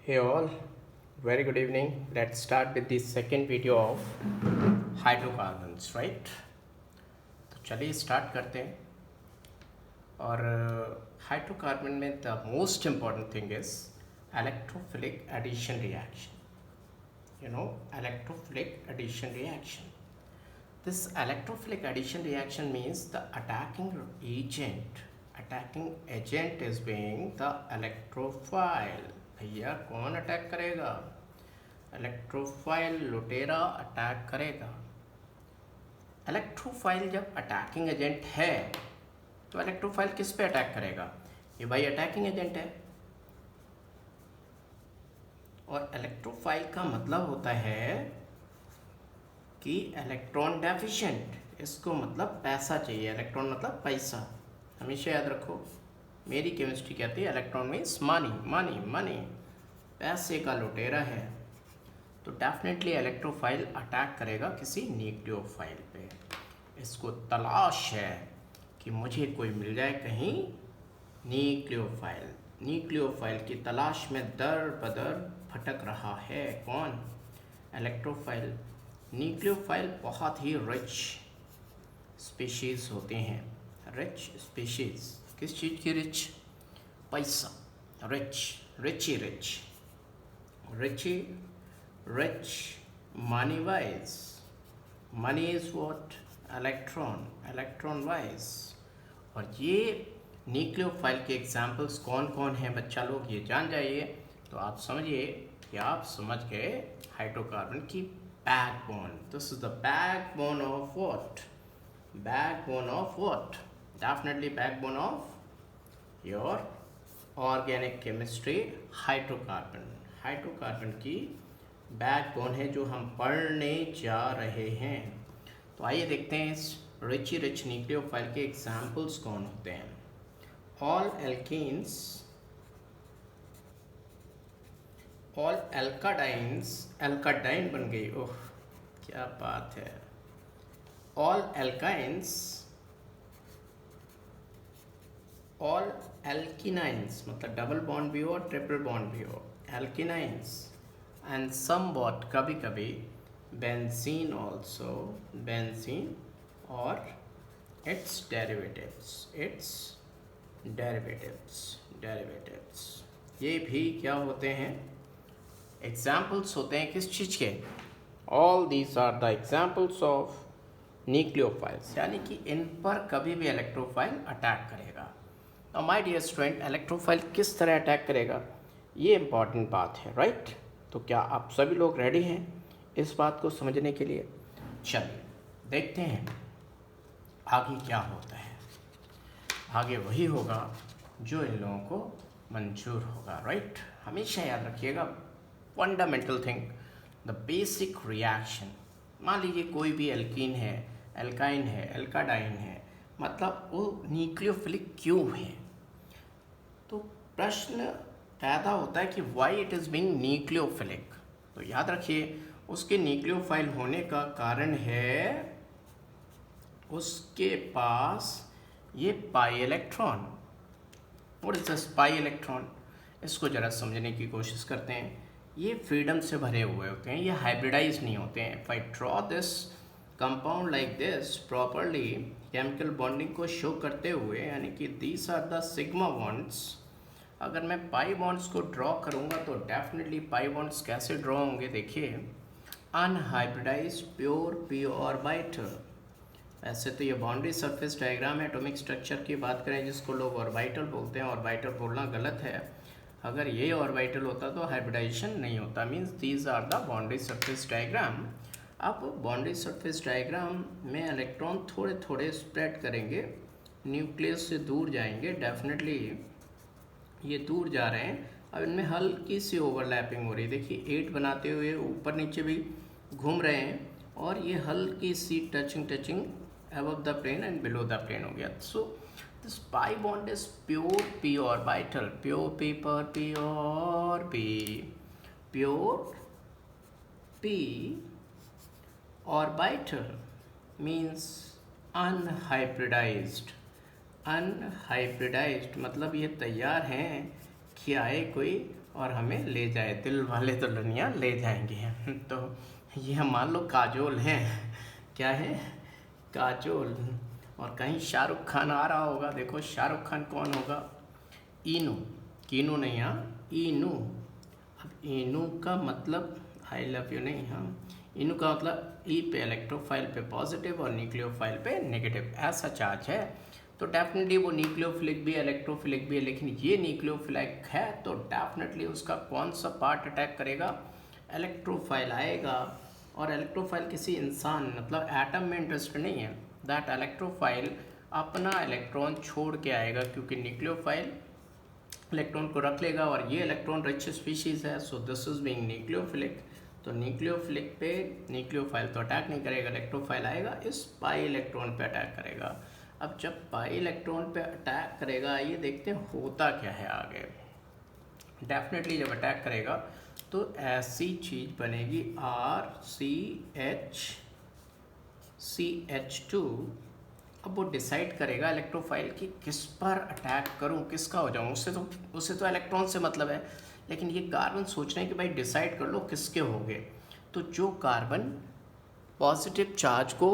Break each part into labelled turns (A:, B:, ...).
A: Hey all, very good evening. Let's start with the second video of hydrocarbons, right? तो चलिए start करते हैं और हाइड्रोकार्बन में the most important thing is electrophilic addition reaction. Electrophilic addition reaction. This electrophilic addition reaction means the attacking agent is being the electrophile. भैया कौन attack करेगा? Electrophile लुटेरा अटैक करेगा। इलेक्ट्रोफाइल जब अटैकिंग एजेंट है तो इलेक्ट्रोफाइल किस पे अटैक करेगा? ये भाई अटैकिंग एजेंट है। और इलेक्ट्रोफाइल का मतलब होता है कि इलेक्ट्रॉन डेफिशिएंट, इसको मतलब पैसा चाहिए। इलेक्ट्रॉन मतलब पैसा, हमेशा याद रखो। मेरी केमिस्ट्री कहती है electron means money money money, पैसे का लुटेरा है। तो डेफिनेटली इलेक्ट्रोफाइल अटैक करेगा किसी न्यूक्लियोफाइल पे। इसको तलाश है कि मुझे कोई मिल जाए कहीं न्यूक्लियोफाइल की तलाश में दर बदर भटक रहा है। कौन? इलेक्ट्रोफाइल। न्यूक्लियोफाइल बहुत ही रिच स्पीशीज़ होते हैं। रिच स्पीशीज़ किस चीज़ की? रिच, पैसा, rich money wise. Money is what? electron wise. और ये न्यूक्लियोफाइल के एग्जाम्पल्स कौन कौन हैं बच्चा लोग, ये जान जाइए तो आप समझिए कि आप समझ गए हाइड्रोकार्बन की backbone. This is the backbone of what? Definitely backbone of your organic chemistry. Hydrocarbon की बैकबोन है जो हम पढ़ने जा रहे हैं। तो आइए देखते हैं इस रिच न्यूक्लियोफाइल के एग्जाम्पल्स कौन होते हैं। ऑल एल्काडाइंस, एल्काडाइन बन गई, ओह क्या बात है। ऑल एल्किनाइंस मतलब डबल बॉन्ड भी हो और ट्रिपल बॉन्ड भी हो, एल्किनाइंस। एंड समवॉट कभी कभी बेंजीन ऑल्सो, बेंजीन और its derivatives ये भी क्या होते हैं? एग्जाम्पल्स होते हैं किस चीज़ के? All these are the examples of nucleophiles, यानी कि इन पर कभी भी इलेक्ट्रोफाइल अटैक करेगा। तो माय डियर स्टूडेंट, इलेक्ट्रोफाइल किस तरह अटैक करेगा, ये इंपॉर्टेंट बात है, राइट? तो क्या आप सभी लोग रेडी हैं इस बात को समझने के लिए? चलिए देखते हैं आगे क्या होता है। आगे वही होगा जो इन लोगों को मंजूर होगा, राइट? हमेशा याद रखिएगा fundamental thing, the basic reaction. मान लीजिए कोई भी एल्कीन है, एल्काइन है, एल्काडाइन है, मतलब वो न्यूक्लियोफिलिक क्यों है? तो प्रश्न पैदा होता है कि why it is being nucleophilic. तो याद रखिए उसके न्यूक्लियोफाइल होने का कारण है उसके पास ये pi electron. What is this pi electron? इसको ज़रा समझने की कोशिश करते हैं। ये फ्रीडम से भरे हुए होते हैं, ये हाइब्रिडाइज नहीं होते हैं। If I draw this compound like this properly, chemical bonding को शो करते हुए, यानी कि these are the sigma bonds. अगर मैं पाई बॉन्ड्स को ड्रॉ करूँगा तो डेफिनेटली पाई बॉन्ड्स कैसे ड्रॉ होंगे? देखिए, अनहाइब्रिडाइज प्योर पी ऑर्बिटल। ऐसे तो ये बाउंड्री सरफेस डायग्राम है। एटॉमिक स्ट्रक्चर की बात करें जिसको लोग ऑर्बिटल बोलते हैं, ऑर्बिटल बोलना गलत है। अगर ये ऑर्बिटल होता तो हाइब्रिडाइजेशन नहीं होता। Means these are the boundary surface diagram. अब बाउंड्री सरफेस डायग्राम में इलेक्ट्रॉन थोड़े थोड़े स्प्रेड करेंगे, न्यूक्लियस से दूर जाएंगे। डेफिनेटली ये दूर जा रहे हैं। अब इनमें हल्की सी ओवरलैपिंग हो रही है। देखिए 8 बनाते हुए ऊपर नीचे भी घूम रहे हैं और ये हल्की सी touching above the plane and below the plane हो गया। So this pi bond is pure p orbital, pure p per pure p orbital means unhybridized मतलब ये तैयार हैं कि आए कोई और हमें ले जाए, दिल वाले तो दुल्हनिया ले जाएंगे। तो ये मान लो काजोल हैं, क्या है, काजोल। और कहीं शाहरुख खान आ रहा होगा, देखो शाहरुख खान कौन होगा, इनू, कीनू नहीं, हाँ इनू। अब इनू का मतलब आई लव यू नहीं, हाँ इनू का मतलब ई पे इलेक्ट्रोफाइल पे पॉजिटिव और न्यूक्लियोफाइल पे नेगेटिव ऐसा चार्ज है। तो डेफिनेटली वो न्यूक्लियोफिलिक भी है, इलेक्ट्रोफिलिक भी है, लेकिन ये न्यूक्लियोफिलिक है तो डेफिनेटली उसका कौन सा पार्ट अटैक करेगा, इलेक्ट्रोफाइल आएगा। और इलेक्ट्रोफाइल किसी इंसान मतलब एटम में इंटरेस्ट नहीं है, दैट इलेक्ट्रोफाइल अपना इलेक्ट्रॉन छोड़ के आएगा, क्योंकि न्यूक्लियोफाइल इलेक्ट्रॉन को रख लेगा और ये इलेक्ट्रॉन रिच स्पीशीज है, सो दिस इज बीइंग न्यूक्लियोफिलिक। तो न्यूक्लियोफिलिक पे न्यूक्लियोफाइल तो अटैक नहीं करेगा, इलेक्ट्रोफाइल आएगा इस पाई इलेक्ट्रॉन पे अटैक करेगा। अब जब पाई इलेक्ट्रॉन पे अटैक करेगा, ये देखते हैं होता क्या है आगे। डेफिनेटली जब अटैक करेगा तो ऐसी चीज बनेगी RCH2। अब वो डिसाइड करेगा इलेक्ट्रोफाइल की किस पर अटैक करूं, किसका हो जाऊं, उससे तो इलेक्ट्रॉन से मतलब है, लेकिन ये कार्बन सोच रहे हैं कि भाई डिसाइड कर लो किसके होंगे। तो जो कार्बन पॉजिटिव चार्ज को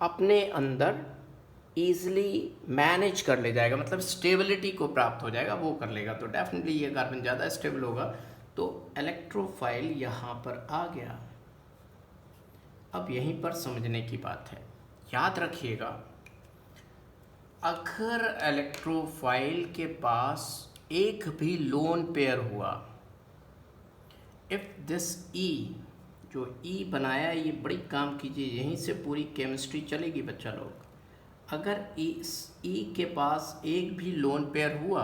A: अपने अंदर ईजिली मैनेज कर ले जाएगा, मतलब स्टेबिलिटी को प्राप्त हो जाएगा, वो कर लेगा, तो डेफिनेटली ये कार्बन ज़्यादा स्टेबल होगा। तो इलेक्ट्रोफाइल यहाँ पर आ गया। अब यहीं पर समझने की बात है, याद रखिएगा, अगर इलेक्ट्रोफाइल के पास एक भी लोन पेयर हुआ, इफ दिस ई, जो ई बनाया ये बड़ी काम कीजिए, यहीं से पूरी केमिस्ट्री चलेगी बच्चा लोग। अगर ई के पास एक भी लोन पेयर हुआ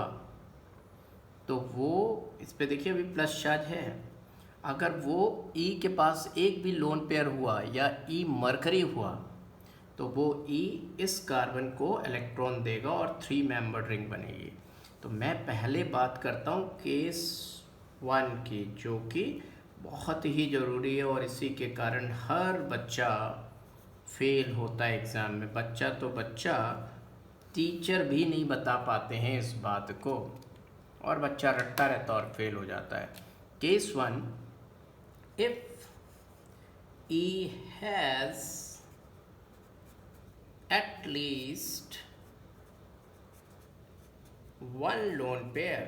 A: तो वो, इस पे देखिए अभी प्लस चार्ज है, अगर वो ई के पास एक भी लोन पेयर हुआ या ई मरकरी हुआ तो वो ई इस कार्बन को इलेक्ट्रॉन देगा और 3 मेंबर्ड रिंग बनेगी। तो मैं पहले बात करता हूँ केस 1 की, जो कि बहुत ही ज़रूरी है और इसी के कारण हर बच्चा फेल होता है एग्ज़ाम में। बच्चा तो बच्चा, टीचर भी नहीं बता पाते हैं इस बात को, और बच्चा रटता रहता और फेल हो जाता है। Case 1, if E has at least one lone pair,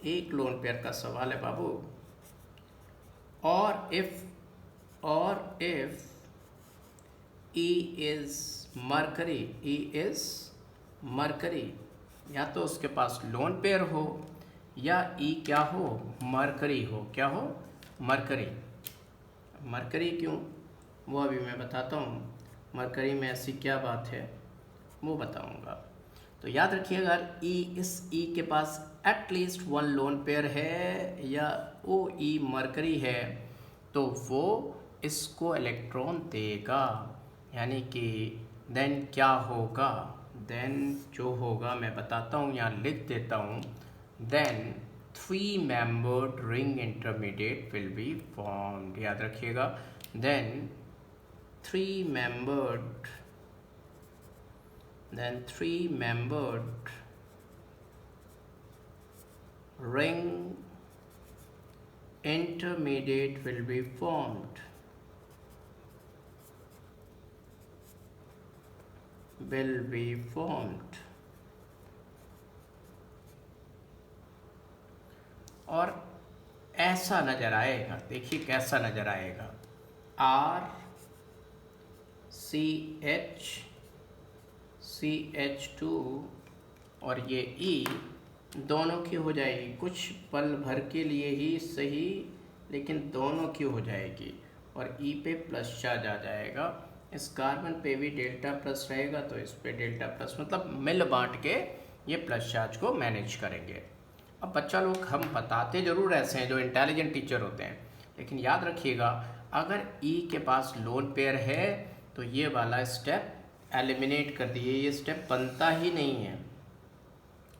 A: एक लोन पेयर का सवाल है बाबू। और इफ E is मरकरी, या तो उसके पास लोन पेयर हो या E क्या हो, मरकरी हो। क्या हो, मरकरी। मरकरी क्यों, वो अभी मैं बताता हूँ। मरकरी में ऐसी क्या बात है वो बताऊंगा। तो याद रखिएगा, अगर इस ई के पास एटलीस्ट 1 लोन पेयर है या ओ ई मरकरी है तो वो इसको इलेक्ट्रॉन देगा, यानी कि देन क्या होगा, देन जो होगा मैं बताता हूँ, यहाँ लिख देता हूँ। Then 3 membered ring intermediate will be formed. याद रखिएगा, then 3 membered ring intermediate will be formed. और ऐसा नजर आएगा, देखिए कैसा नजर आएगा, CH2 और ये E दोनों की हो जाएगी, कुछ पल भर के लिए ही सही, लेकिन दोनों की हो जाएगी। और E पे प्लस चार्ज आ जाएगा, इस कार्बन पे भी डेल्टा प्लस रहेगा तो इस पे डेल्टा प्लस, मतलब मिल बांट के ये प्लस चार्ज को मैनेज करेंगे। अब बच्चा लोग, हम बताते ज़रूर ऐसे हैं जो इंटेलिजेंट टीचर होते हैं, लेकिन याद रखिएगा, अगर E के पास लोन पेयर है तो ये वाला स्टेप एलिमिनेट कर दिए, ये स्टेप बनता ही नहीं है।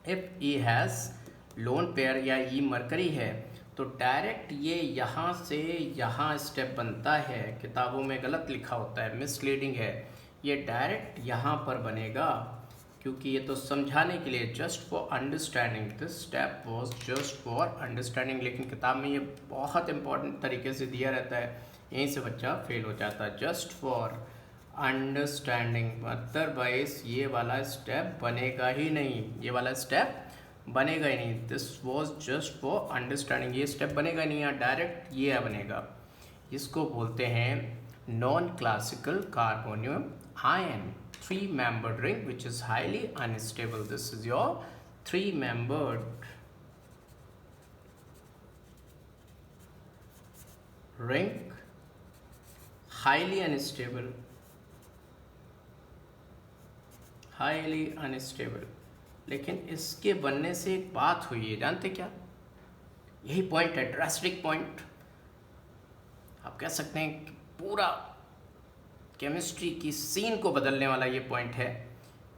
A: If E has lone pair या E मरकरी है तो डायरेक्ट ये यहाँ से यहाँ स्टेप बनता है, किताबों में गलत लिखा होता है, मिसलीडिंग है, ये डायरेक्ट यहाँ पर बनेगा, क्योंकि ये तो समझाने के लिए, just for understanding, this step was just for understanding, लेकिन किताब में ये बहुत इंपॉर्टेंट तरीके से दिया रहता है, यहीं से बच्चा फेल हो जाता है। जस्ट फॉर अंडरस्टैंडिंग, अदरवाइज ये वाला स्टेप बनेगा ही नहीं, ये वाला स्टेप बनेगा ही नहीं। This was just for understanding, ये स्टेप बनेगा नहीं, या डायरेक्ट ये बनेगा। इसको बोलते हैं non classical carbonium ion, 3-membered ring which is highly unstable. This is your 3-membered ring, highly unstable, highly unstable। लेकिन इसके बनने से एक बात हुई है, जानते क्या? यही पॉइंट है, ड्रास्टिक पॉइंट। आप कह सकते हैं कि पूरा केमिस्ट्री की सीन को बदलने वाला ये पॉइंट है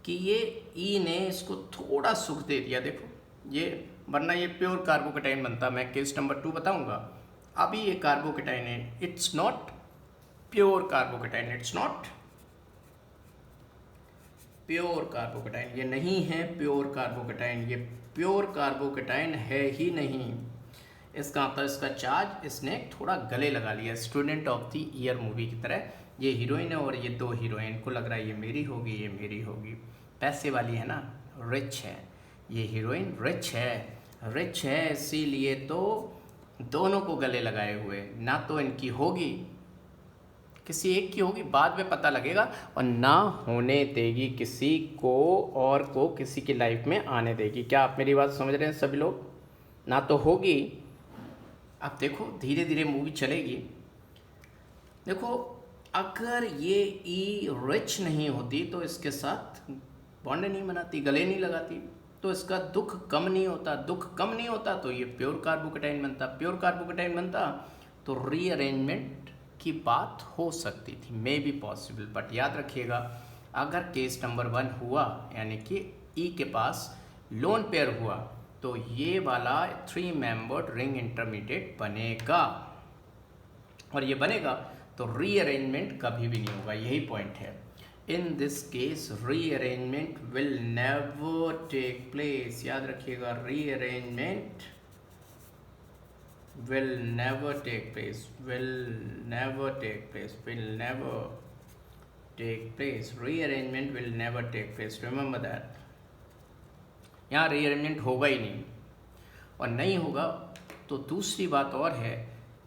A: कि ये ई ने इसको थोड़ा सुख दे दिया। देखो ये, वरना ये प्योर कार्बोकेटाइन बनता। मैं केस नंबर 2 बताऊंगा। अभी ये कार्बोकेटाइन है, it's not pure carbocation, it's not pure carbocation, ये नहीं है प्योर कार्बोकेटाइन, ये प्योर कार्बोकेटाइन है ही नहीं। इसका मतलब इसका चार्ज इसने थोड़ा गले लगा लिया, student of the year movie की तरह। ये हीरोइन है और ये 2 हीरोइन को लग रहा है ये मेरी होगी, ये मेरी होगी, पैसे वाली है ना, रिच है, ये हीरोइन रिच है, इसीलिए तो दोनों को गले लगाए हुए। ना तो इनकी होगी, किसी एक की होगी, बाद में पता लगेगा, और ना होने देगी किसी को और को किसी की लाइफ में आने देगी। क्या आप मेरी बात समझ रहे हैं सभी लोग? ना तो होगी। अब देखो धीरे धीरे मूवी चलेगी। देखो अगर ये ई रिच नहीं होती तो इसके साथ बॉन्ड नहीं बनाती, गले नहीं लगाती, तो इसका दुख कम नहीं होता। दुख कम नहीं होता तो ये प्योर कार्बोकेटाइन बनता। प्योर कार्बोकेटाइन बनता तो रीअरेंजमेंट की बात हो सकती थी, मे बी पॉसिबल। बट याद रखिएगा, अगर केस नंबर 1 हुआ, यानी कि ई के पास लोन पेयर हुआ, तो ये वाला 3-membered रिंग इंटरमीडिएट बनेगा। और ये बनेगा तो रीअरेंजमेंट कभी भी नहीं होगा, यही पॉइंट है। In this case rearrangement will never take place. याद रखिएगा, rearrangement will never take place, will never take place, will never take place, rearrangement will never take place, remember that। यहाँ रीअरेंजमेंट होगा ही नहीं, और नहीं होगा तो दूसरी बात और है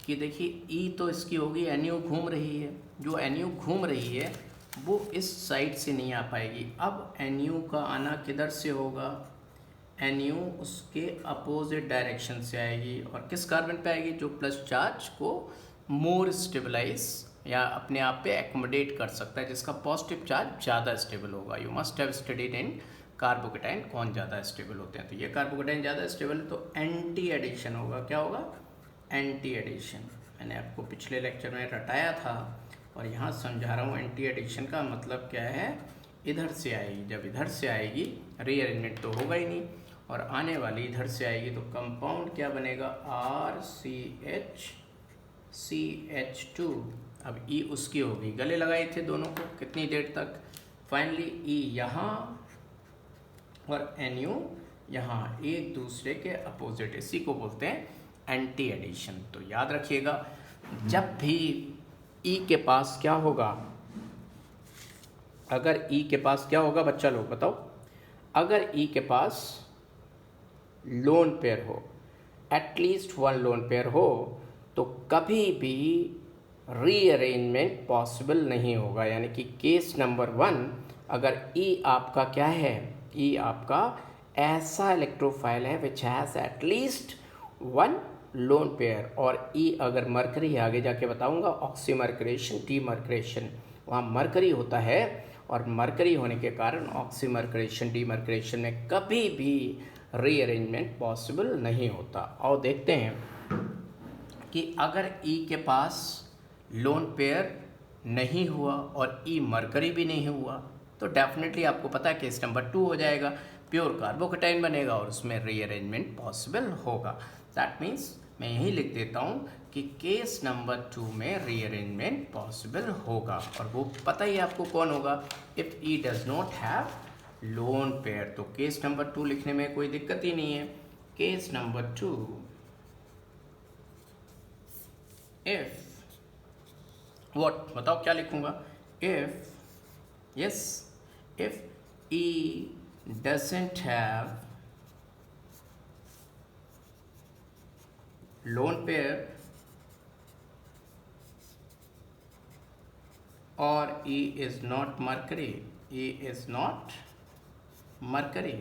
A: कि देखिए ई तो इसकी होगी, एनयू घूम रही है, जो एनयू घूम रही है वो इस साइड से नहीं आ पाएगी। अब एनयू का आना किधर से होगा? एनयू उसके अपोजिट डायरेक्शन से आएगी, और किस कार्बन पे आएगी? जो प्लस चार्ज को मोर स्टेबलाइज या अपने आप पे एकोमोडेट कर सकता है, जिसका पॉजिटिव चार्ज ज़्यादा स्टेबल होगा। You must have studied in carbocation कौन ज़्यादा स्टेबल होते हैं। तो ये कार्बोकेटाइन ज़्यादा स्टेबल है, तो एंटी एडिशन होगा। क्या होगा? Anti addition. मैंने आपको पिछले लेक्चर में रटाया था और यहाँ समझा रहा हूँ। एंटी एडिशन का मतलब क्या है? इधर से आएगी। जब इधर से आएगी, रीअरेंजमेंट तो होगा ही नहीं, और आने वाली इधर से आएगी, तो कंपाउंड क्या बनेगा? RCH2। अब ई उसकी होगी, गले लगाए थे दोनों को कितनी देर तक? फाइनली ई यहाँ और NU यहाँ, एक दूसरे के अपोजिट, इसी को बोलते हैं एंटी एडिशन। तो याद रखिएगा, जब भी ई के पास क्या होगा, अगर ई के पास क्या होगा बच्चा लोग बताओ? अगर ई के पास लोन पेयर हो, एटलीस्ट 1 लोन पेयर हो, तो कभी भी रीअरेंजमेंट पॉसिबल नहीं होगा। यानी कि केस नंबर 1, अगर ई आपका क्या है? ई आपका ऐसा इलेक्ट्रोफाइल है which has at least 1 loan pair, और ई अगर मरकरी, आगे जाके बताऊंगा, ऑक्सीमर्करेशन, डीमर्करेशन, वहाँ मरकरी होता है, और मरकरी होने के कारण ऑक्सीमर्करेशन, डीमर्करेशन में कभी भी रीअरेंजमेंट पॉसिबल नहीं होता। और देखते हैं कि अगर ई के पास लोन पेयर नहीं हुआ और ई मरकरी भी नहीं हुआ, तो डेफिनेटली आपको पता है केस नंबर 2 हो जाएगा, प्योर कार्बोकेटाइन बनेगा और उसमें रीअरेंजमेंट पॉसिबल होगा। दैट मीन्स मैं यही लिख देता हूँ कि केस नंबर 2 में रीअरेंजमेंट पॉसिबल होगा, और वो पता ही आपको कौन होगा? If E does not have lone pair. तो केस नंबर 2 लिखने में कोई दिक्कत ही नहीं है। केस नंबर 2, इफ व्हाट, बताओ क्या लिखूंगा? If, yes, if E doesn't have lone pair or E is not Mercury, E is not Mercury,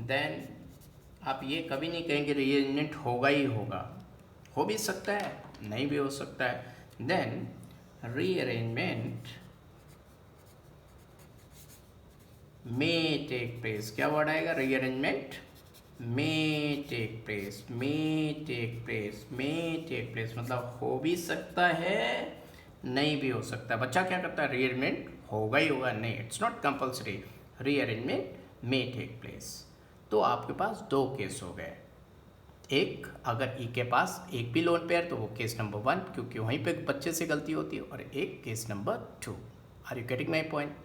A: then आप ये कभी नहीं कहेंगे रीअरेंजमेंट होगा ही होगा। हो भी सकता है, नहीं भी हो सकता है। Then rearrangement may take place. क्या वर्ड आएगा? Rearrangement may take place, may take place, may take place मतलब हो भी सकता है, नहीं भी हो सकता। बच्चा क्या करता है? रीअरेंजमेंट होगा ही होगा। नहीं, it's not compulsory, rearrangement may take place. तो आपके पास 2 केस हो गए। एक, अगर ई के पास एक भी लोन पेयर तो वो केस नंबर 1, क्योंकि वहीं पे बच्चे से गलती होती है, और एक case number 2। Are you getting my point?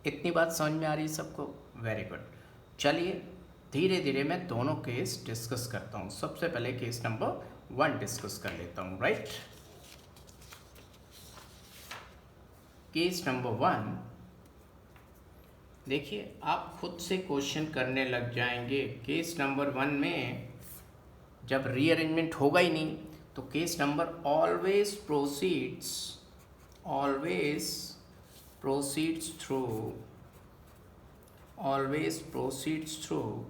A: इतनी बात समझ में आ रही है सबको? Very good. चलिए धीरे धीरे मैं दोनों केस डिस्कस करता हूँ। सबसे पहले केस नंबर 1 डिस्कस कर लेता हूँ, राइट? केस नंबर 1, देखिए आप खुद से क्वेश्चन करने लग जाएंगे। केस नंबर 1 में जब रीअरेंजमेंट होगा ही नहीं तो case number always proceeds through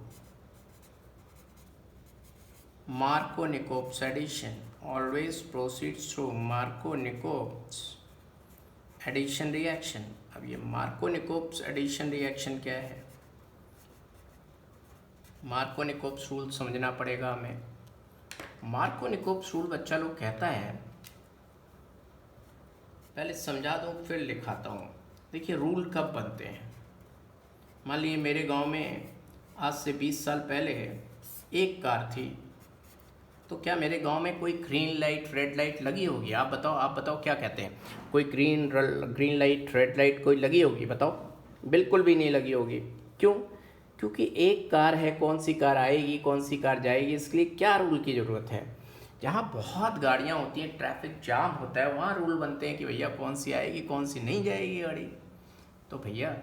A: Markovnikov's addition, always proceeds through Markovnikov's addition reaction। अब ये Markovnikov's addition reaction क्या है? Markovnikov's रूल समझना पड़ेगा हमें। Markovnikov's रूल बच्चा लोग कहता है, पहले समझा दूँ फिर लिखाता हूँ। देखिए रूल कब बनते हैं। मान लीजिए मेरे गांव में आज से 20 साल पहले एक कार थी, तो क्या मेरे गांव में कोई ग्रीन लाइट रेड लाइट लगी होगी? आप बताओ क्या कहते हैं? कोई ग्रीन लाइट रेड लाइट कोई लगी होगी? बताओ। बिल्कुल भी नहीं लगी होगी। क्यों? क्योंकि एक कार है, कौन सी कार आएगी कौन सी कार जाएगी, इसके लिए क्या रूल की ज़रूरत है? जहाँ बहुत गाड़ियाँ होती हैं, ट्रैफिक जाम होता है, वहाँ रूल बनते हैं कि भैया कौन सी आएगी कौन सी नहीं जाएगी गाड़ी। तो भैया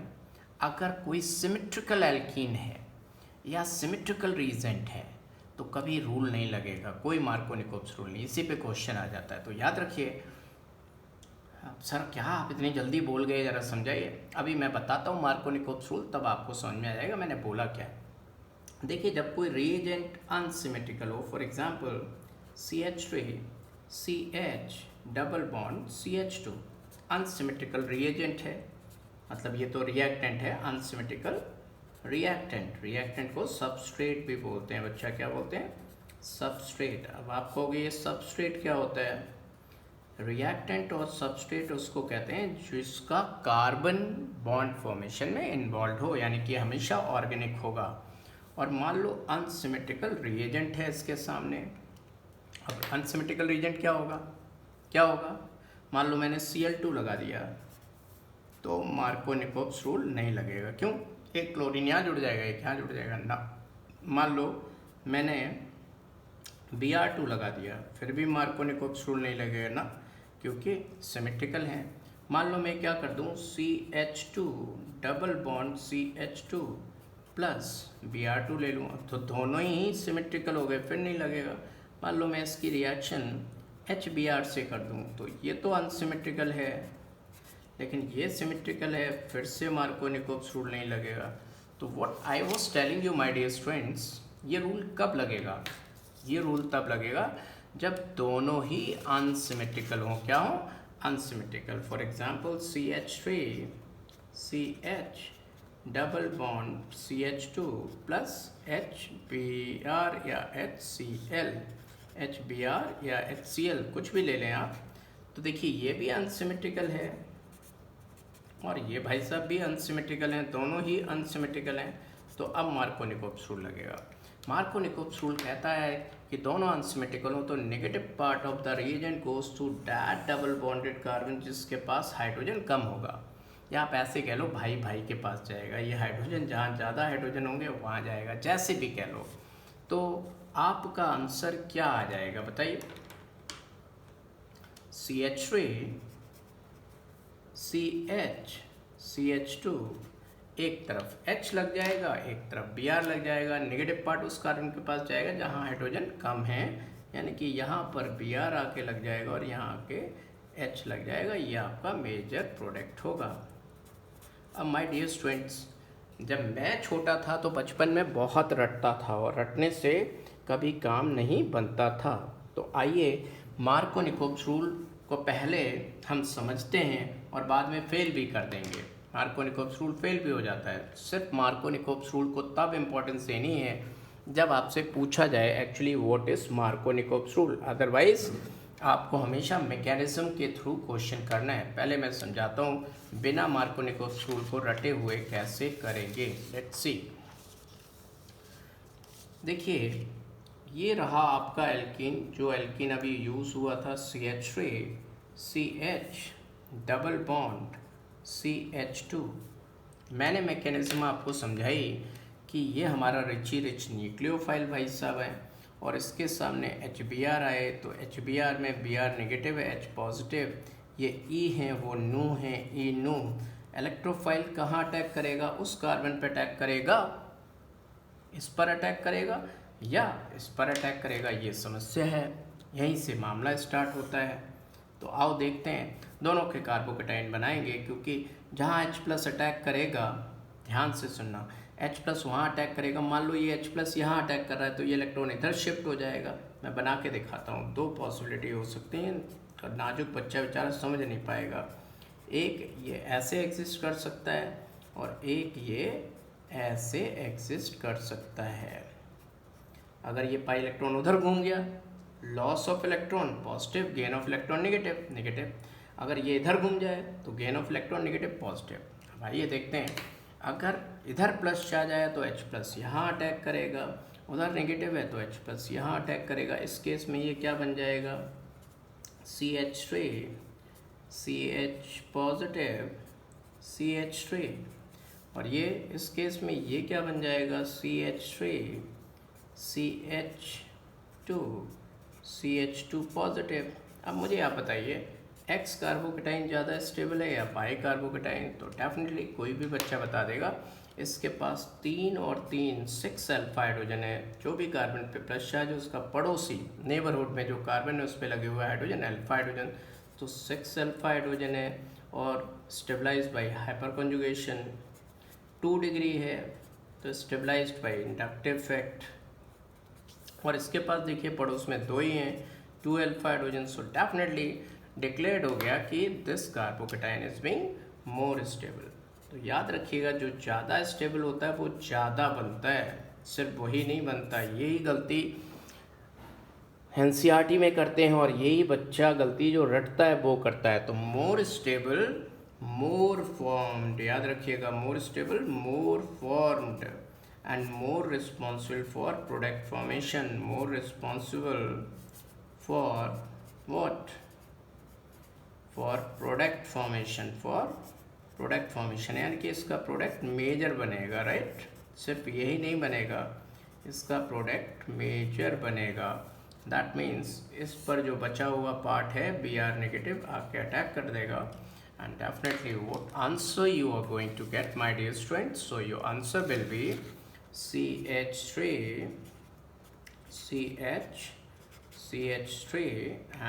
A: अगर कोई सिमेट्रिकल एल्कीन है या सिमेट्रिकल रीजेंट है तो कभी रूल नहीं लगेगा, कोई मार्कोनिकोव्स रूल नहीं। इसी पे क्वेश्चन आ जाता है। तो याद रखिए। सर क्या आप इतनी जल्दी बोल गए, ज़रा समझाइए। अभी मैं बताता हूँ मार्कोनिकोव्स रूल, तब आपको समझ में आ जाएगा मैंने बोला क्या। देखिए जब कोई रीएजेंट अनसिमेट्रिकल हो, for example CH3 CH double bond CH2 unsymmetrical reagent है, मतलब ये तो रिएक्टेंट है, अनसिमेट्रिकल रिएक्टेंट को सबस्ट्रेट भी बोलते हैं। बच्चा क्या बोलते हैं? सबस्ट्रेट। अब आप कहोगे ये सबस्ट्रेट क्या होता है? रिएक्टेंट और सबस्ट्रेट उसको कहते हैं जिसका कार्बन बॉन्ड फॉर्मेशन में इन्वॉल्व हो, यानी कि हमेशा ऑर्गेनिक होगा। और मान लो अनसिमेट्रिकल रिएजेंट है इसके सामने। अब अनसिमेट्रिकल रिएजेंट क्या होगा? मान लो मैंने Cl2 लगा दिया तो मार्कोनिकोव्स रूल नहीं लगेगा। क्यों? एक क्लोरीन यहाँ जुड़ जाएगा, एक यहाँ जुड़ जाएगा ना। मान लो मैंने Br2 लगा दिया, फिर भी मार्कोनिकोव्स रूल नहीं लगेगा ना, क्योंकि सिमेट्रिकल हैं। मान लो मैं क्या कर दूँ, CH2 double bond CH2 plus Br2 ले लूँ, तो दोनों ही सिमेट्रिकल हो गए, फिर नहीं लगेगा। मान लो मैं इसकी रिएक्शन HBr से कर दूँ, तो ये तो अनसिमेट्रिकल है, लेकिन ये सिमेट्रिकल है, फिर से मार्कोनिकोव्स रूल नहीं लगेगा। तो what I was telling you my dear students, ये रूल कब लगेगा? ये रूल तब लगेगा जब दोनों ही अनसिमेट्रिकल हों। क्या हो? Unsymmetrical. For example CH3 CH double bond CH2 plus HBr या HCl, HBr या HCl कुछ भी ले लें आप, तो देखिए ये भी अनसिमेट्रिकल है और ये भाई साहब भी अनसिमेट्रिकल हैं, दोनों ही अनसिमेट्रिकल हैं। तो अब मार्कोनिकोव्स रूल लगेगा। मार्कोनिकोव्स रूल कहता है कि दोनों अनसिमेट्रिकल हो तो negative part of the reagent goes to that double bonded carbon जिसके पास हाइड्रोजन कम होगा। या आप ऐसे कह लो भाई भाई के पास जाएगा, ये हाइड्रोजन जहाँ ज़्यादा हाइड्रोजन होंगे वहाँ जाएगा, जैसे भी कह लो। तो आपका आंसर क्या आ जाएगा बताइए? CH3 CH2 एक तरफ H लग जाएगा, एक तरफ Br लग जाएगा, नेगेटिव पार्ट उस कार्बन के पास जाएगा जहाँ हाइड्रोजन कम है, यानी कि यहाँ पर Br आके लग जाएगा और यहाँ आके H लग जाएगा। ये आपका मेजर प्रोडक्ट होगा। अब माय डियर स्टूडेंट्स, जब मैं छोटा था तो बचपन में बहुत रटता था और रटने से कभी काम नहीं बनता था। तो आइए मार्कोनिकोव्स रूल को पहले हम समझते हैं और बाद में फेल भी कर देंगे। मार्कोनिकोव्स रूल फेल भी हो जाता है। सिर्फ मार्कोनिकोव्स रूल को तब इम्पोर्टेंस देनी है जब आपसे पूछा जाए actually what is Markovnikov's rule, otherwise आपको हमेशा मैकेनिज्म के थ्रू क्वेश्चन करना है। पहले मैं समझाता हूँ बिना मार्कोनिकोव्स रूल को रटे हुए कैसे करेंगे। Let's see. देखिए ये रहा आपका एल्कीन, जो एल्कीन अभी यूज़ हुआ था CH3 CH double bond CH2। मैंने मैकेनिज्म आपको समझाई कि ये हमारा रिच न्यूक्लियोफाइल भाई साहब है और इसके सामने HBr आए तो HBr में Br नेगेटिव है, H पॉजिटिव, ये E है वो नू है, E नू। इलेक्ट्रोफाइल कहाँ अटैक करेगा? उस कार्बन पर अटैक करेगा, इस पर अटैक करेगा या इस पर अटैक करेगा, ये समस्या है। यहीं से मामला स्टार्ट होता है। तो आओ देखते हैं, दोनों के कार्बोकेटाइन बनाएंगे, क्योंकि जहाँ H+ अटैक करेगा, ध्यान से सुनना, H+ वहाँ अटैक करेगा, मान लो ये H+ यहाँ अटैक कर रहा है तो ये इलेक्ट्रॉन इधर शिफ्ट हो जाएगा। मैं बना के दिखाता हूँ, दो पॉसिबिलिटी हो सकती हैं, नाजुक बच्चा बेचारा समझ नहीं पाएगा। एक ये ऐसे एग्जिस्ट कर सकता है और एक ये ऐसे एग्जिस्ट कर सकता है। अगर ये पाई इलेक्ट्रॉन उधर घूम गया, loss of electron positive, gain of electron negative negative. अगर ये इधर घूम जाए तो gain of electron negative positive. अब आइए देखते हैं, अगर इधर प्लस आ जाए तो H+ यहाँ अटैक करेगा, उधर नेगेटिव है तो H+ यहाँ अटैक करेगा। इस केस में ये क्या बन जाएगा? CH3 CH पॉजिटिव CH3, और ये इस केस में ये क्या बन जाएगा? CH3 CH2 CH2 positive. अब मुझे आप बताइए, X कार्बोकेटाइन ज़्यादा स्टेबल है या Y कार्बोकेटाइन? तो डेफिनेटली कोई भी बच्चा बता देगा इसके पास 3 और 3 6 अल्फा हाइड्रोजन है। जो भी कार्बन पे प्लस चार्ज है उसका पड़ोसी नेबरहुड में जो कार्बन है उस पर लगे हुए हाइड्रोजन अल्फा हाइड्रोजन, तो 6 अल्फा हाइड्रोजन है और stabilised by hyper conjugation. 2 degree है तो स्टेबलाइज्ड बाय इंडक्टिव इफेक्ट। और इसके पास देखिए पड़ोस में 2 ही हैं, 2 alpha hydrogen. So definitely declared हो गया कि this carbocation is being more stable. तो याद रखिएगा, जो ज़्यादा स्टेबल होता है वो ज़्यादा बनता है, सिर्फ वही नहीं बनता। यही गलती NCERT में करते हैं और यही बच्चा गलती जो रटता है वो करता है। तो मोर स्टेबल मोर फॉर्म्ड, याद रखिएगा, more stable more formed and more responsible for product formation. More responsible for what? For product formation, for product formation, यानी कि इसका प्रोडक्ट मेजर बनेगा, राइट? सिर्फ यही नहीं बनेगा, इसका प्रोडक्ट मेजर बनेगा। दैट मीन्स इस पर जो बचा हुआ पार्ट है Br नेगेटिव आके अटैक कर देगा। And definitely what answer you are going to get, my dear students? So your answer will be CH3 CH3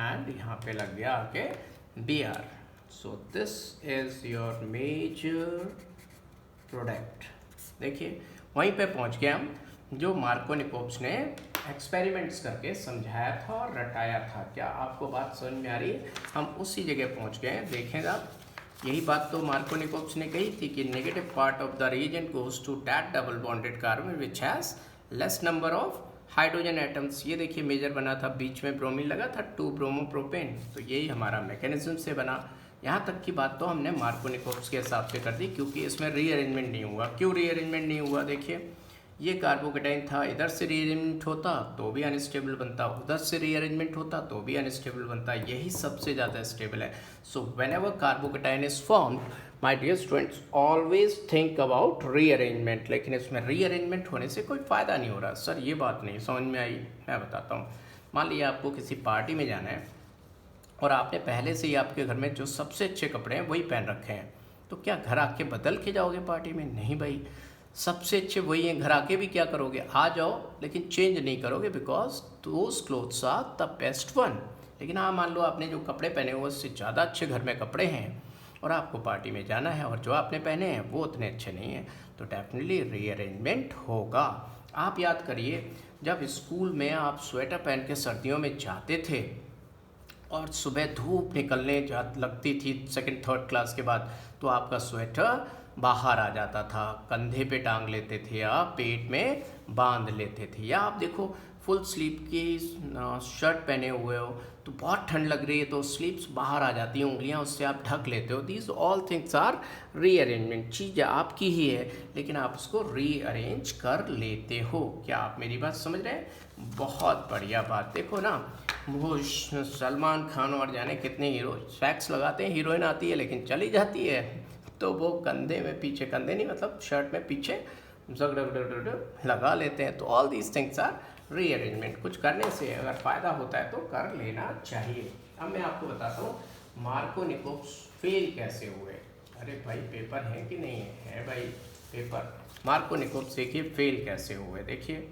A: and यहाँ पे लग गया आके Br. So this is your major product. देखिए वहीं पे पहुंच गए हम, जो मार्कोनिकोव्स ने एक्सपेरिमेंट्स करके समझाया था और रटाया था। क्या आपको बात समझ में आ रही है? हम उसी जगह पहुंच गए हैं। देखेंगे आप, यही बात तो मार्कोनिकोव्स ने कही थी कि negative part of the reagent goes to that double bonded carbon which has less number of hydrogen atoms. ये देखिए मेजर बना था, बीच में ब्रोमीन लगा था, 2 ब्रोमोप्रोपेन। तो यही हमारा मैकेनिज्म से बना। यहाँ तक की बात तो हमने मार्कोनिकोव्स के हिसाब से कर दी, क्योंकि इसमें रीअरेंजमेंट नहीं हुआ। क्यों रीअरेंजमेंट नहीं हुआ? देखिए ये कार्बोकेटाइन था, इधर से रीअरेंजमेंट होता तो भी अनस्टेबल बनता, उधर से रीअरेंजमेंट होता तो भी अनस्टेबल बनता। यही सबसे ज़्यादा स्टेबल है। So whenever carbocation is formed my dear students, always think about rearrangement. लेकिन इसमें रीअरेंजमेंट होने से कोई फ़ायदा नहीं हो रहा। सर ये बात नहीं समझ में आई, मैं बताता हूँ। मान लीजिए आपको किसी पार्टी में जाना है और आपने पहले से ही आपके घर में जो सबसे अच्छे कपड़े हैं वही पहन रखे हैं, तो क्या घर आके बदल के जाओगे पार्टी में? नहीं भाई, सबसे अच्छे वही हैं। घर आके भी क्या करोगे? आ जाओ, लेकिन चेंज नहीं करोगे, because those clothes are the best one. लेकिन हाँ, मान लो आपने जो कपड़े पहने हुए उससे ज़्यादा अच्छे घर में कपड़े हैं और आपको पार्टी में जाना है और जो आपने पहने हैं वो उतने अच्छे नहीं हैं, तो डेफिनेटली रीअरेंजमेंट होगा। आप याद करिए, जब स्कूल में आप स्वेटर पहन के सर्दियों में जाते थे और सुबह धूप निकलने लगती थी सेकंड थर्ड क्लास के बाद, तो आपका स्वेटर बाहर आ जाता था, कंधे पे टांग लेते थे या पेट में बांध लेते थे। या आप देखो, फुल स्लीव की शर्ट पहने हुए हो तो बहुत ठंड लग रही है तो स्लीव्स बाहर आ जाती हैं, उंगलियां, उससे आप ढक लेते हो। These all things are rearrangement. चीज़ आपकी ही है लेकिन आप उसको रीअरेंज कर लेते हो। क्या आप मेरी बात समझ रहे हैं? बहुत बढ़िया बात। देखो ना, वो सलमान खान और जाने कितने हीरो स्पैक्स लगाते हैं, हीरोइन आती है लेकिन चली जाती है, तो वो कंधे में पीछे, कंधे नहीं मतलब शर्ट में पीछे लगा लेते हैं। तो all these things are rearrangement. कुछ करने से अगर फ़ायदा होता है तो कर लेना चाहिए। अब मैं आपको बताता हूँ मार्को निकोप्स फेल कैसे हुए। अरे भाई, पेपर है कि नहीं है? है भाई पेपर। मार्को निकोप्स देखिए फेल कैसे हुए। देखिए,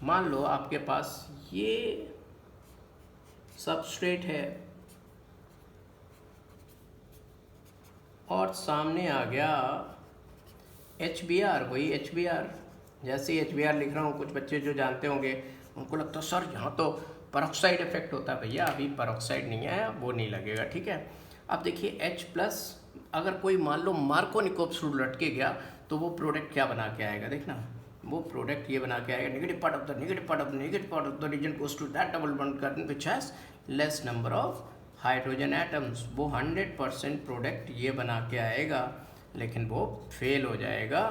A: मान लो आपके पास ये सबस्ट्रेट है और सामने आ गया HBr। वही HBr, जैसे ही HBr लिख रहा हूँ, कुछ बच्चे जो जानते होंगे उनको लगता है सर यहाँ तो परऑक्साइड इफेक्ट होता है। भैया अभी परऑक्साइड नहीं आया, वो नहीं लगेगा, ठीक है। अब देखिए H+, अगर कोई मान लो मार्को निकोप्स रूल रट के गया तो वो प्रोडक्ट क्या बना के आएगा? देखना, वो प्रोडक्ट ये बना के आएगा, negative part of the negative part of the negative part of the reagent goes to that double bond carbon which has less number of hydrogen atoms. वो 100% प्रोडक्ट ये बना के आएगा, लेकिन वो फेल हो जाएगा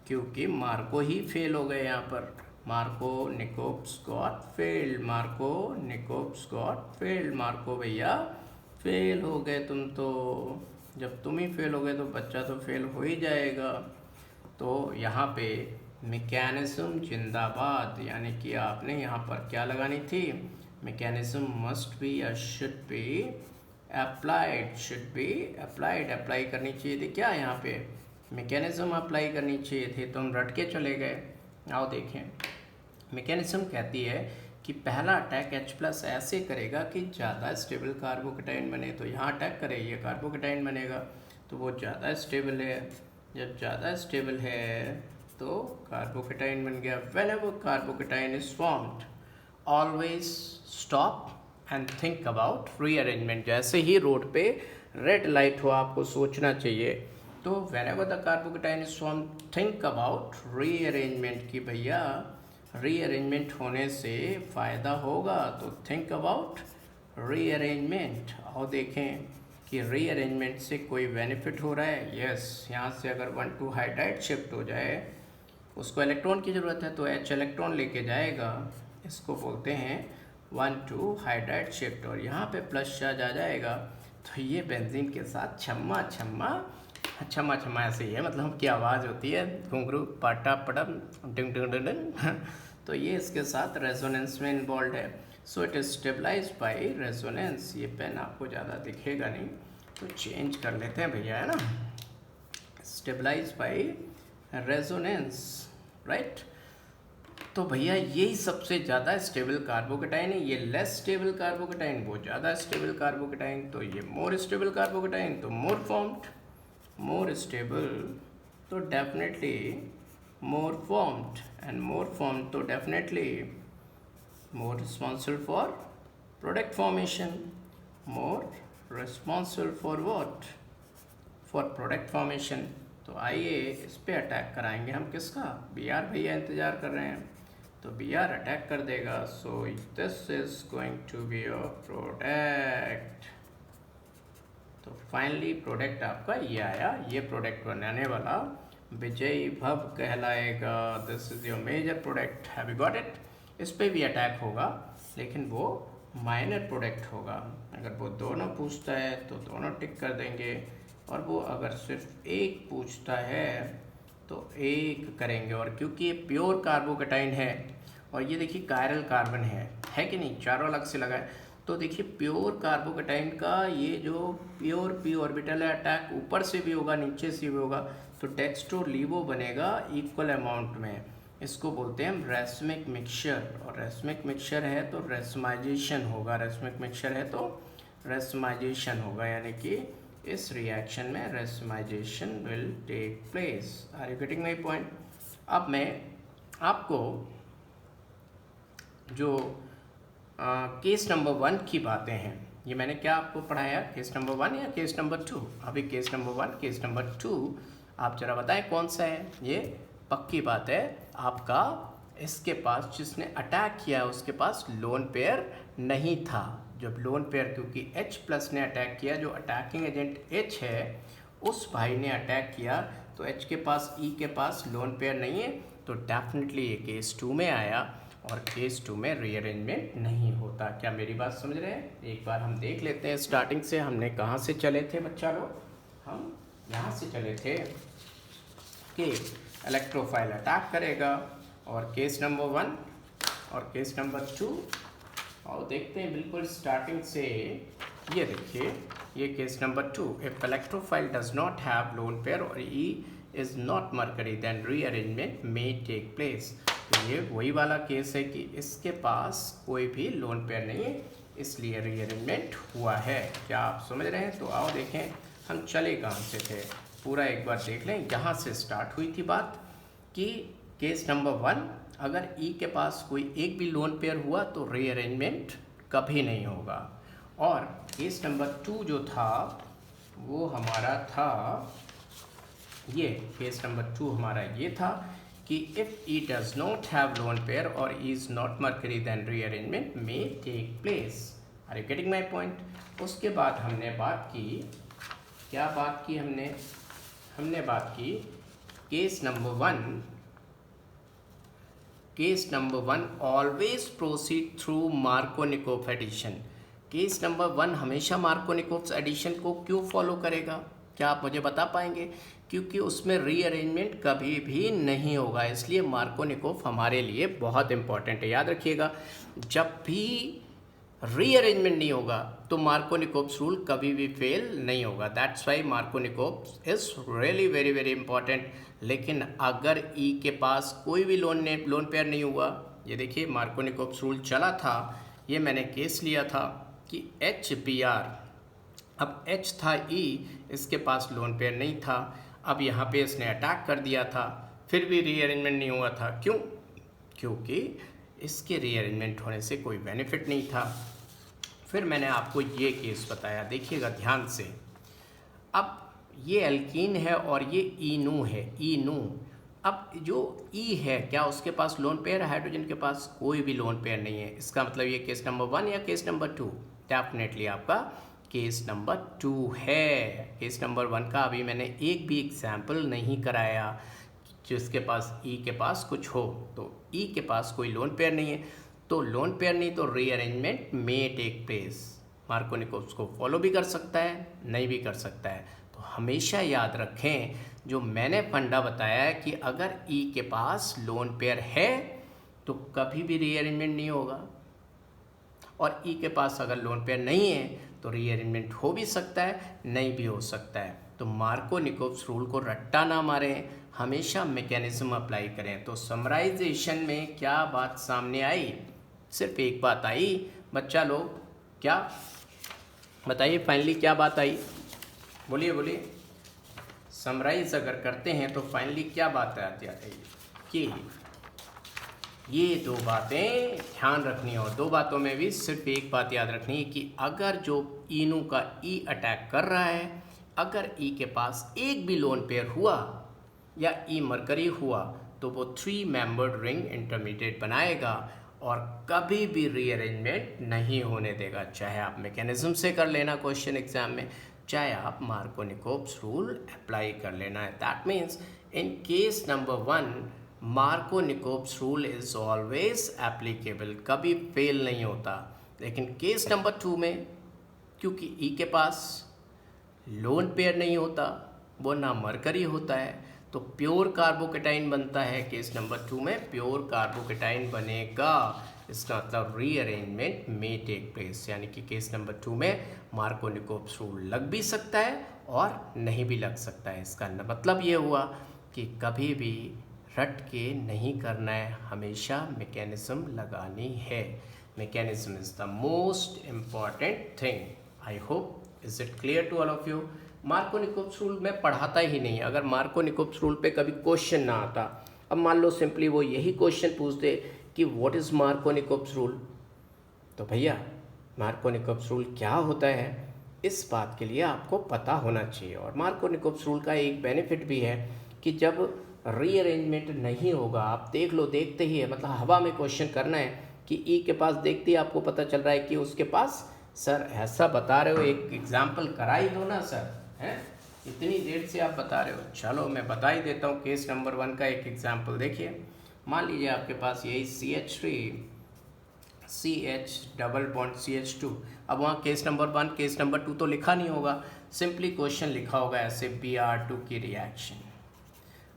A: क्योंकि मार्को ही फेल हो गए यहाँ पर। मार्को निकोप्स गॉट फेल्ड, मार्को निकोप्स गॉट फेल्ड। मार्को भैया फेल हो गए तुम तो। जब तुम ही फेल हो गए तो बच्चा तो फेल हो ही जाएगा। तो यहाँ पे मैकेनिज्म जिंदाबाद, यानी कि आपने यहाँ पर क्या लगानी थी? मैकेनिज्म मस्ट बी या should be applied, should be applied, apply करनी चाहिए थी। क्या यहाँ पे मैकेनिज्म अप्लाई करनी चाहिए थी, तुम रट के चले गए। आओ देखें, मैकेनिज्म कहती है कि पहला अटैक H+ ऐसे करेगा कि ज़्यादा स्टेबल कार्बोकेटाइन बने। तो यहाँ अटैक करे, ये कार्बोकेटाइन बनेगा, तो वो ज़्यादा स्टेबल है। जब ज़्यादा स्टेबल है तो कार्बोकेटाइन बन गया। Whenever carbocation is formed, always stop and think about rearrangement. जैसे ही रोड पे रेड लाइट हो आपको सोचना चाहिए, तो whenever the carbocation is formed think about rearrangement, कि भैया रीअरेंजमेंट होने से फ़ायदा होगा, तो थिंक अबाउट रीअरेंजमेंट। और देखें कि रीअरेंजमेंट से कोई बेनिफिट हो रहा है। यस, यहाँ से अगर 1,2 हाइड्राइड शिफ्ट हो जाए, उसको इलेक्ट्रॉन की ज़रूरत है तो H इलेक्ट्रॉन लेके जाएगा, इसको बोलते हैं 1,2 हाइड्राइड शिफ्ट। और यहाँ पे प्लस चार्ज आ जाएगा तो ये बेंजीन के साथ छम्मा छम्मा छम्मा छम्मा ऐसे ही है, मतलब की आवाज़ होती है घुंघरू पाटा पटम डिंग डिंग डिंग डिंग। तो ये इसके साथ रेजोनेंस में इन्वॉल्व है। So it is stabilised by resonance. ये पेन आपको ज़्यादा दिखेगा नहीं तो चेंज कर लेते हैं भैया, है ना। Stabilised by resonance, right. तो भैया यही सबसे ज़्यादा स्टेबल कार्बोकेटाइन है। ये लेस स्टेबल कार्बोकेटाइन, वो ज़्यादा स्टेबल कार्बोकेटाइन, तो ये मोर स्टेबल कार्बोकेटाइन, तो मोर फॉर्म्ड, more stable तो definitely more formed, and more formed तो definitely more responsible for product formation, more responsible for what? For product formation। तो आइए इस पे अटैक कराएंगे हम। किसका? BR भैया इंतज़ार कर रहे हैं, तो BR अटैक कर देगा। So this is going to be your product. तो फाइनली प्रोडक्ट आपका ये आया। ये प्रोडक्ट बनाने वाला विजय भव कहलाएगा। This is your major product, have you got it. इस पे भी अटैक होगा लेकिन वो माइनर प्रोडक्ट होगा। अगर वो दोनों पूछता है तो दोनों टिक कर देंगे, और वो अगर सिर्फ एक पूछता है तो एक करेंगे। और क्योंकि ये प्योर कार्बोकेटाइन है और ये देखिए कायरल कार्बन है कि नहीं, चारों अलग से लगा है, तो देखिए प्योर कार्बोकेटाइन का ये जो प्योर पी ऑर्बिटल है अटैक ऊपर से भी होगा नीचे से भी होगा, तो डेक्स्ट्रो लीवो बनेगा इक्वल अमाउंट में। इसको बोलते हैं हम रेसमिक मिक्सचर, और रेसमिक मिक्सचर है तो रेसमाइजेशन होगा, रेसमिक मिक्सचर है तो रेसमाइजेशन होगा, यानी कि इस रिएक्शन में racemisation will take place. Are you getting my point? अब मैं आपको जो केस नंबर 1 की बातें हैं, ये मैंने क्या आपको पढ़ाया, केस नंबर 1 या केस नंबर 2? अभी केस नंबर 1, केस नंबर 2 आप जरा बताएं कौन सा है। ये पक्की बात है आपका, इसके पास जिसने अटैक किया उसके पास लोन पेयर नहीं था। जब लोन पेयर, क्योंकि H+ ने अटैक किया, जो अटैकिंग एजेंट H है उस भाई ने अटैक किया, तो H के पास E के पास लोन पेयर नहीं है, तो डेफिनेटली ये केस 2 में आया, और केस 2 में रीअरेंजमेंट नहीं होता। क्या मेरी बात समझ रहे हैं? एक बार हम देख लेते हैं स्टार्टिंग से हमने कहाँ से चले थे बच्चा लोग। हम यहाँ से चले थे कि इलेक्ट्रोफाइल अटैक करेगा, और केस नंबर 1 और केस नंबर 2, और देखते हैं बिल्कुल स्टार्टिंग से। ये देखिए, ये case number 2, if electrophile does not have lone pair और E is not mercury then rearrangement may take place. तो ये वही वाला केस है कि इसके पास कोई भी लोन पेयर नहीं है, इसलिए रीअरेंजमेंट हुआ है। क्या आप समझ रहे हैं? तो आओ देखें हम चले कहाँ से थे, पूरा एक बार देख लें। यहाँ से स्टार्ट हुई थी बात कि केस नंबर 1, अगर E के पास कोई एक भी लोन पेयर हुआ तो रीअरेंजमेंट कभी नहीं होगा। और केस नंबर 2 जो था वो हमारा था ये, केस नंबर 2 हमारा ये था कि if E does not have lone pair or E is not mercury then rearrangement may take place. Are you getting my point? उसके बाद हमने बात की, क्या बात की हमने बात की case number 1, case number 1 always proceed through Markovnikov addition. Case number 1 हमेशा मार्कोनिकोव एडिशन को क्यों फॉलो करेगा? क्या आप मुझे बता पाएंगे? क्योंकि उसमें रीअरेंजमेंट कभी भी नहीं होगा, इसलिए मार्कोनिकोव हमारे लिए बहुत इंपॉर्टेंट है। याद रखिएगा, जब भी रीअरेंजमेंट नहीं होगा तो मार्कोनिकोव्स रूल कभी भी फेल नहीं होगा। That's why Markovnikov is really very very important. लेकिन अगर ई के पास कोई भी लोन पेयर नहीं हुआ, ये देखिए मार्कोनिकोव्स रूल चला था, ये मैंने केस लिया था कि HBr, अब H था E, इसके पास लोन पेयर नहीं था, अब यहाँ पे इसने अटैक कर दिया था, फिर भी रीअरेंजमेंट नहीं हुआ था। क्यों? क्योंकि इसके रीअरेंजमेंट होने से कोई बेनिफिट नहीं था। फिर मैंने आपको ये केस बताया, देखिएगा ध्यान से। अब ये एल्कीन है और ये ईनू है, ईनू। अब जो ई है, क्या उसके पास लोन पेयर है? हाइड्रोजन के पास कोई भी लोन पेयर नहीं है। इसका मतलब ये केस नंबर 1 या केस नंबर 2? डेफिनेटली आपका केस नंबर 2 है। केस नंबर 1 का अभी मैंने एक भी एग्जाम्पल नहीं कराया जिसके पास ई के पास कुछ हो। तो ई के पास कोई लोन पेयर नहीं है, तो लोन पेयर नहीं तो rearrangement may take place. Markovnikov's को फॉलो भी कर सकता है, नहीं भी कर सकता है। तो हमेशा याद रखें जो मैंने फंडा बताया है कि अगर ई के पास लोन पेयर है तो कभी भी रीअरेंजमेंट नहीं होगा, और ई के पास अगर लोन पेयर नहीं है तो रीअरेंजमेंट हो भी सकता है, नहीं भी हो सकता है। तो मार्कोनिकोव्स रूल को रट्टा ना मारें, हमेशा मैकेनिज्म अप्लाई करें। तो समराइजेशन में क्या बात सामने आई? सिर्फ एक बात आई बच्चा लोग, क्या बताइए फाइनली क्या बात आई? बोलिए बोलिए। समराइज अगर करते हैं तो फाइनली क्या बात आती है कि ये दो बातें ध्यान रखनी है, और दो बातों में भी सिर्फ एक बात याद रखनी है कि अगर जो ईनू का ई अटैक कर रहा है, अगर ई के पास एक भी लोन पेयर हुआ या ई मरकरी हुआ तो वो 3 मेंबर्ड रिंग इंटरमीडिएट बनाएगा और कभी भी रीअरेंजमेंट नहीं होने देगा। चाहे आप मैकेनिज्म से कर लेना क्वेश्चन एग्जाम में, चाहे आप मार्कोनिकोव्स रूल अप्लाई कर लेना है। That means in case number 1 Markovnikov's rule is always applicable, कभी फेल नहीं होता। लेकिन केस नंबर 2 में क्योंकि ई के पास लोन पेयर नहीं होता, वो ना मरकरी होता है, तो प्योर कार्बोकेटाइन बनता है। केस नंबर 2 में प्योर कार्बोकेटाइन बनेगा, इसका मतलब रीअरेंजमेंट में टेक प्लेस, यानी कि केस नंबर 2 में मार्कोनिकोव्स रूल लग भी सकता है और नहीं भी लग सकता है। इसका मतलब ये हुआ कि कभी भी रट के नहीं करना है, हमेशा मैकेनिज्म लगानी है। Mechanism is the most important thing. I hope is it clear to all of you. Markovnikov's rule मैं पढ़ाता ही नहीं, अगर मार्कोनिकोव्स रूल पे कभी क्वेश्चन ना आता, अब मान लो सिंपली वो यही क्वेश्चन पूछ दे कि व्हाट इज़ मार्कोनिकोव्स रूल, तो भैया मार्कोनिकोव्स रूल क्या होता है, इस बात के लिए आपको पता होना चाहिए। और मार्कोनिकोव्स रूल का एक बेनिफिट भी है कि जब रीअरेंजमेंट नहीं होगा, आप देख लो, देखते ही है, मतलब हवा में क्वेश्चन करना है कि ई के पास देखते ही आपको पता चल रहा है कि उसके पास, सर ऐसा बता रहे हो, एक एग्जाम्पल करा ही दो ना सर, हैं इतनी देर से आप बता रहे हो। चलो मैं बता ही देता हूँ। केस नंबर 1 का एक एग्जाम्पल देखिए। मान लीजिए आपके पास यही CH3 CH double bond CH2। अब वहाँ केस नंबर 1 केस नंबर 2 तो लिखा नहीं होगा, सिंपली क्वेश्चन लिखा होगा ऐसे, Br2 की रिएक्शन।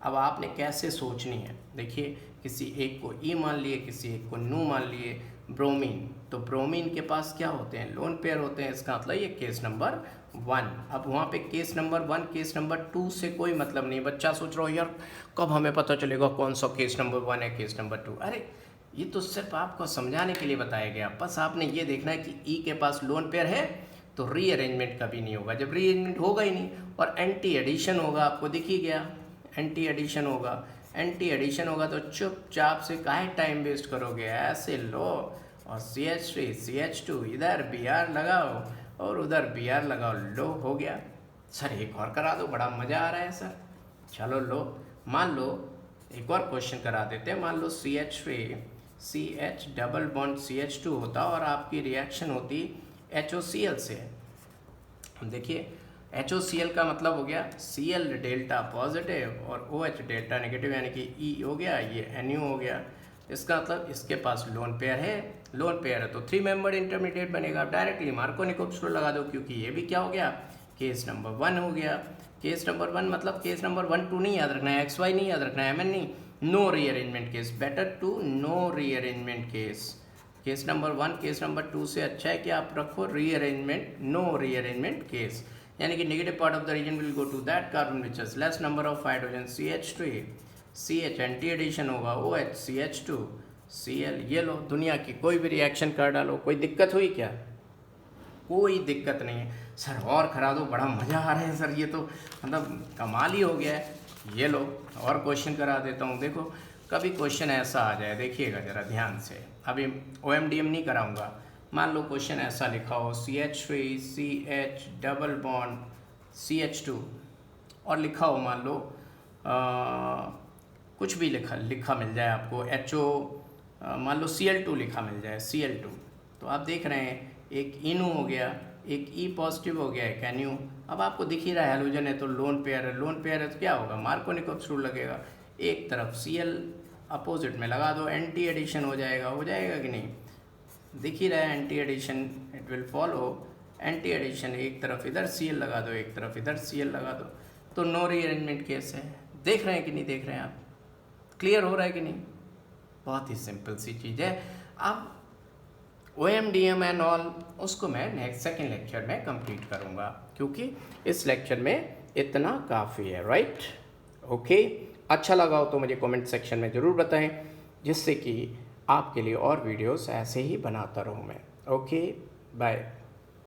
A: अब आपने कैसे सोचनी है, देखिए किसी एक को ई मान लिए, किसी एक को नू मान लिए। ब्रोमीन, तो ब्रोमीन के पास क्या होते हैं, लोन पेयर होते हैं, इसका मतलब ये केस नंबर 1। अब वहाँ पे केस नंबर 1 केस नंबर 2 से कोई मतलब नहीं। बच्चा सोच रहा हो यार कब हमें पता चलेगा कौन सा केस नंबर 1 है केस नंबर 2। अरे ये तो सिर्फ आपको समझाने के लिए बताया गया, बस आपने ये देखना है कि ई के पास लोन पेयर है तो रीअरेंजमेंट कभी नहीं होगा। जब रीअरेंजमेंट होगा ही नहीं और एंटी एडिशन होगा, आपको दिख ही गया, एंटी एडिशन होगा। एंटी एडिशन होगा तो चुपचाप से काहे टाइम वेस्ट करोगे, ऐसे लो और CH3 CH2 इधर Br लगाओ और उधर Br लगाओ, लो हो गया। सर एक और करा दो, बड़ा मज़ा आ रहा है सर। चलो लो, मान लो एक और क्वेश्चन करा देते हैं। मान लो CH3 CH double bond CH2 होता और आपकी रिएक्शन होती HOCl से। देखिए HOCl का मतलब हो गया Cl डेल्टा पॉजिटिव और OH डेल्टा नेगेटिव, यानी कि E हो गया, ये NU हो गया। इसका मतलब इसके पास लोन पेयर है, लोन पेयर है तो 3 मेंबर्ड इंटरमीडिएट बनेगा। डायरेक्टली मार्कोनिकोव्स रूल लगा दो, क्योंकि ये भी क्या हो गया, केस नंबर 1 हो गया। केस नंबर 1 मतलब केस नंबर 1 2 नहीं याद रखना है, XY नहीं याद रखना है, MN नहीं, no rearrangement case, better to no rearrangement case. Case number 1 case number 2 से अच्छा है कि आप रखो रीअरेंजमेंट, नो रीअरेंजमेंट केस, यानी कि negative part of the reagent will go to that carbon which is less number of hydrogen CH3 CH anti addition होगा OH CH2 Cl। ये लो, दुनिया की कोई भी रिएक्शन कर डालो, कोई दिक्कत हुई क्या, कोई दिक्कत नहीं है। सर और करा दो, बड़ा मज़ा आ रहा है सर, ये तो मतलब कमाल ही हो गया है। ये लो और क्वेश्चन करा देता हूँ। देखो कभी क्वेश्चन ऐसा आ जाए, देखिएगा ज़रा ध्यान से, अभी OMDM नहीं कराऊंगा। मान लो क्वेश्चन ऐसा लिखा हो CH3 CH double bond CH2 और लिखा हो मान लो कुछ भी लिखा मिल जाए आपको, HO मान लो Cl2 लिखा मिल जाए, Cl2। तो आप देख रहे हैं एक इनू हो गया, एक E पॉजिटिव हो गया, एक NU। अब आपको दिख ही रहा है हैलोजन है तो लोन पेयर है, लोन पेयर है तो क्या होगा, मार्कोनिकोव्स रूल लगेगा। एक तरफ Cl अपोजिट में लगा दो, एंटी एडिशन हो जाएगा कि नहीं, दिख ही रहा है anti addition, it will follow anti addition. एक तरफ इधर Cl लगा दो, एक तरफ इधर Cl लगा दो, तो नो रीअरेंजमेंट केस है। देख रहे हैं कि नहीं देख रहे हैं आप, क्लियर हो रहा है कि नहीं, बहुत ही सिंपल सी चीज़ है। अब OMDM एंड ऑल उसको मैं नेक्स्ट सेकेंड लेक्चर में कंप्लीट करूँगा, क्योंकि इस लेक्चर में इतना काफ़ी है, राइट। ओके, अच्छा लगा हो तो मुझे कमेंट सेक्शन में ज़रूर बताएं, जिससे कि आपके लिए और वीडियोस ऐसे ही बनाता रहूँ मैं। Okay, bye.